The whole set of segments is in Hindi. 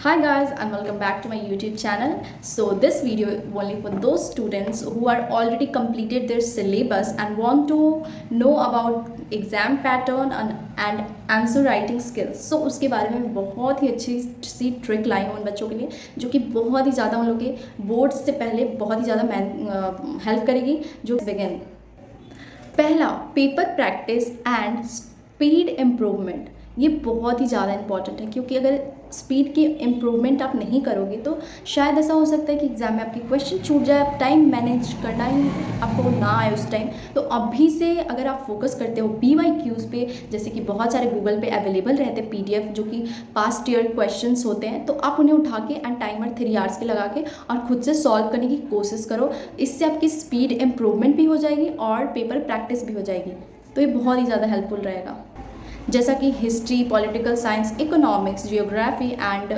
Hi guys and welcome back to my YouTube channel. So this video only for those students who are already completed their syllabus and want to know about exam pattern and answer writing skills. So उसके बारे में बहुत ही अच्छी सी ट्रिक लाई हूँ उन बच्चों के लिए जो कि बहुत ही ज़्यादा उन लोग के बोर्ड से पहले बहुत ही ज़्यादा हेल्प करेगी। जो बिगिन पहला paper practice and speed improvement, ये बहुत ही ज़्यादा इंपॉर्टेंट है क्योंकि अगर स्पीड की इम्प्रूवमेंट आप नहीं करोगे तो शायद ऐसा हो सकता है कि एग्ज़ाम में आपकी क्वेश्चन छूट जाए, आप टाइम मैनेज करना ही आपको ना आए उस टाइम। तो अभी से अगर आप फोकस करते हो PYQs पे, जैसे कि बहुत सारे गूगल पे अवेलेबल रहते हैं PDF जो कि पास्ट ईयर क्वेश्चंस होते हैं, तो आप उन्हें उठा के एंड टाइमर 3 आवर्स के लगा के और खुद से सॉल्व करने की कोशिश करो। इससे आपकी स्पीड इम्प्रूवमेंट भी हो जाएगी और पेपर प्रैक्टिस भी हो जाएगी, तो ये बहुत ही ज़्यादा हेल्पफुल रहेगा। जैसा कि history, political science, economics, geography and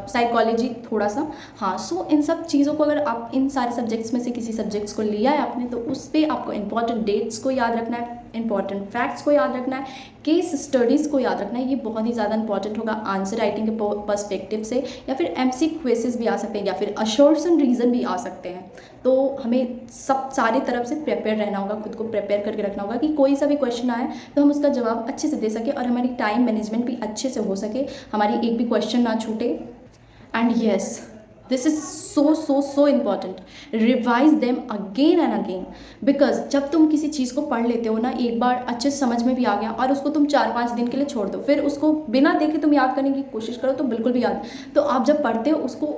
psychology थोड़ा सा, हाँ। सो इन सब चीज़ों को अगर आप इन सारे सब्जेक्ट्स में से किसी सब्जेक्ट्स को लिया है आपने, तो उस पर आपको इंपॉर्टेंट डेट्स को याद रखना है, इंपॉर्टेंट फैक्ट्स को याद रखना है, केस स्टडीज़ को याद रखना है। ये बहुत ही ज़्यादा इंपॉर्टेंट होगा आंसर राइटिंग के पर्सपेक्टिव से, या फिर MC क्वेश्चंस भी आ सकते हैं, या फिर अशोर्सन रीज़न भी आ सकते हैं। तो हमें सब सारी तरफ से प्रिपेयर रहना होगा, खुद को प्रिपेयर करके रखना होगा कि कोई सा भी क्वेश्चन आए तो हम उसका जवाब अच्छे से दे सकें और हमारी टाइम मैनेजमेंट भी अच्छे से हो सके, हमारी एक भी क्वेश्चन ना छूटे। And yes, this is so important, revise them again and again. Because जब तुम किसी चीज़ को पढ़ लेते हो ना, एक बार अच्छे से समझ में भी आ गया और उसको तुम 4-5 दिन के लिए छोड़ दो, फिर उसको बिना देखे तुम याद करने की कोशिश करो तो बिल्कुल भी याद। तो आप जब पढ़ते हो उसको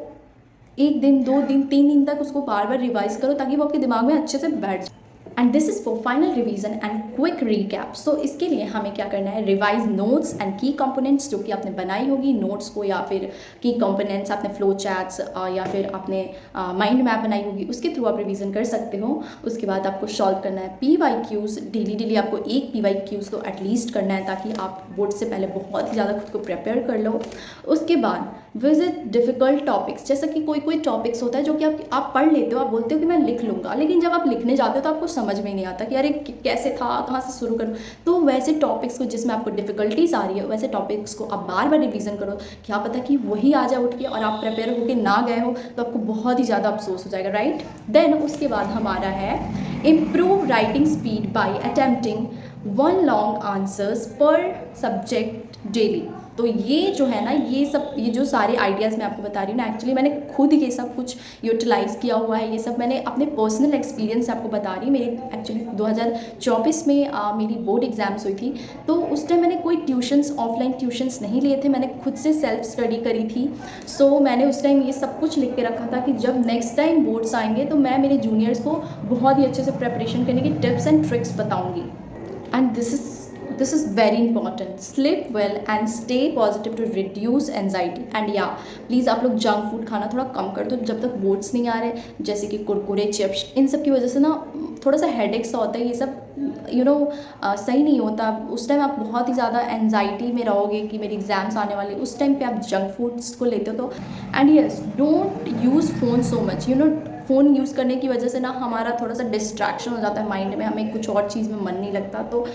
1 दिन, 2 दिन, 3 दिन तक उसको बार बार रिवाइज करो ताकि वो आपके दिमाग में अच्छे से बैठ जाए। And this is for final revision and quick recap. So इसके लिए हमें क्या करना है, revise notes and key components जो कि आपने बनाई होगी नोट्स को, या फिर की कंपोनेंट्स आपने फ्लो चैट्स या फिर आपने माइंड मैप बनाई होगी, उसके थ्रू आप रिवीजन कर सकते हो। उसके बाद आपको सॉल्व करना है PYQs, डेली आपको एक PYQs तो एटलीस्ट करना है ताकि आप बोर्ड से पहले बहुत ही ज़्यादा खुद को प्रिपेयर कर लो। उसके बाद विजिट डिफ़िकल्ट टॉपिक्स, जैसा कि कोई टॉपिक्स होता है जो कि आप पढ़ लेते हो, आप बोलते हो कि मैं लिख लूँगा, लेकिन जब आप लिखने जाते हो तो आपको समझ में नहीं आता कि अरे कैसे था, कहाँ से शुरू करूँ। तो वैसे टॉपिक्स को जिसमें आपको डिफ़िकल्टीज आ रही है, वैसे टॉपिक्स को आप बार बार रिवीजन करो। क्या पता कि वही आ जाए उठ के और आप प्रिपेयर होकर ना गए हो, तो आपको बहुत ही ज़्यादा अफसोस हो जाएगा, राइट। देन उसके बाद हमारा है improve writing speed by attempting 1 long answers पर सब्जेक्ट डेली। तो ये जो है ना, ये जो सारे आइडियाज़ मैं आपको बता रही हूँ ना, एक्चुअली मैंने खुद ये सब कुछ यूटिलाइज़ किया हुआ है। ये सब मैंने अपने पर्सनल एक्सपीरियंस से आपको बता रही हूँ। मेरे एक्चुअली 2024 में मेरी बोर्ड एग्ज़ाम्स हुई थी, तो उस टाइम मैंने कोई ट्यूशन्स, ऑफलाइन ट्यूशन्स नहीं लिए थे, मैंने खुद से सेल्फ स्टडी करी थी। सो मैंने उस टाइम ये सब कुछ लिख के रखा था कि जब नेक्स्ट टाइम बोर्ड्स आएंगे तो मैं मेरे जूनियर्स को बहुत ही अच्छे से प्रेपरेशन करने की टिप्स एंड ट्रिक्स बताऊँगी। And this is very important. Sleep well and stay positive to reduce anxiety. And yeah, please आप लोग जंक फूड खाना थोड़ा कम कर दो जब तक बोर्ड्स नहीं आ रहे, जैसे कि कुरकुरे, चिप्स, इन सब की वजह से ना थोड़ा सा हेडेक सा होता है। ये सब सही नहीं होता। उस टाइम आप बहुत ही ज़्यादा एनजाइटी में रहोगे कि मेरी एग्ज़ाम्स आने वाली, उस टाइम पे आप जंक फूड्स को लेते हो तो। And yes, don't use phone so much. Phone use करने की वजह से ना हमारा थोड़ा सा डिस्ट्रैक्शन हो जाता है माइंड में, हमें कुछ और चीज़ में मन नहीं लगता, तो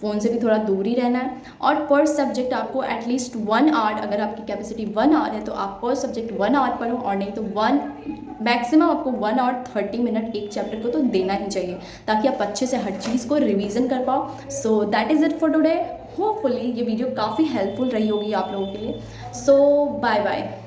फ़ोन से भी थोड़ा दूर ही रहना है। और पर सब्जेक्ट आपको एटलीस्ट 1 आवर, अगर आपकी कैपेसिटी 1 आवर है तो आप पर सब्जेक्ट 1 आवर पढ़ो, और नहीं तो मैक्सिमम आपको 1 आवर 30 मिनट एक चैप्टर को तो देना ही चाहिए ताकि आप अच्छे से हर चीज़ को रिवीजन कर पाओ। So that is it for today. Hopefully ये वीडियो काफ़ी हेल्पफुल रही होगी आप लोगों के लिए। सो बाय बाय।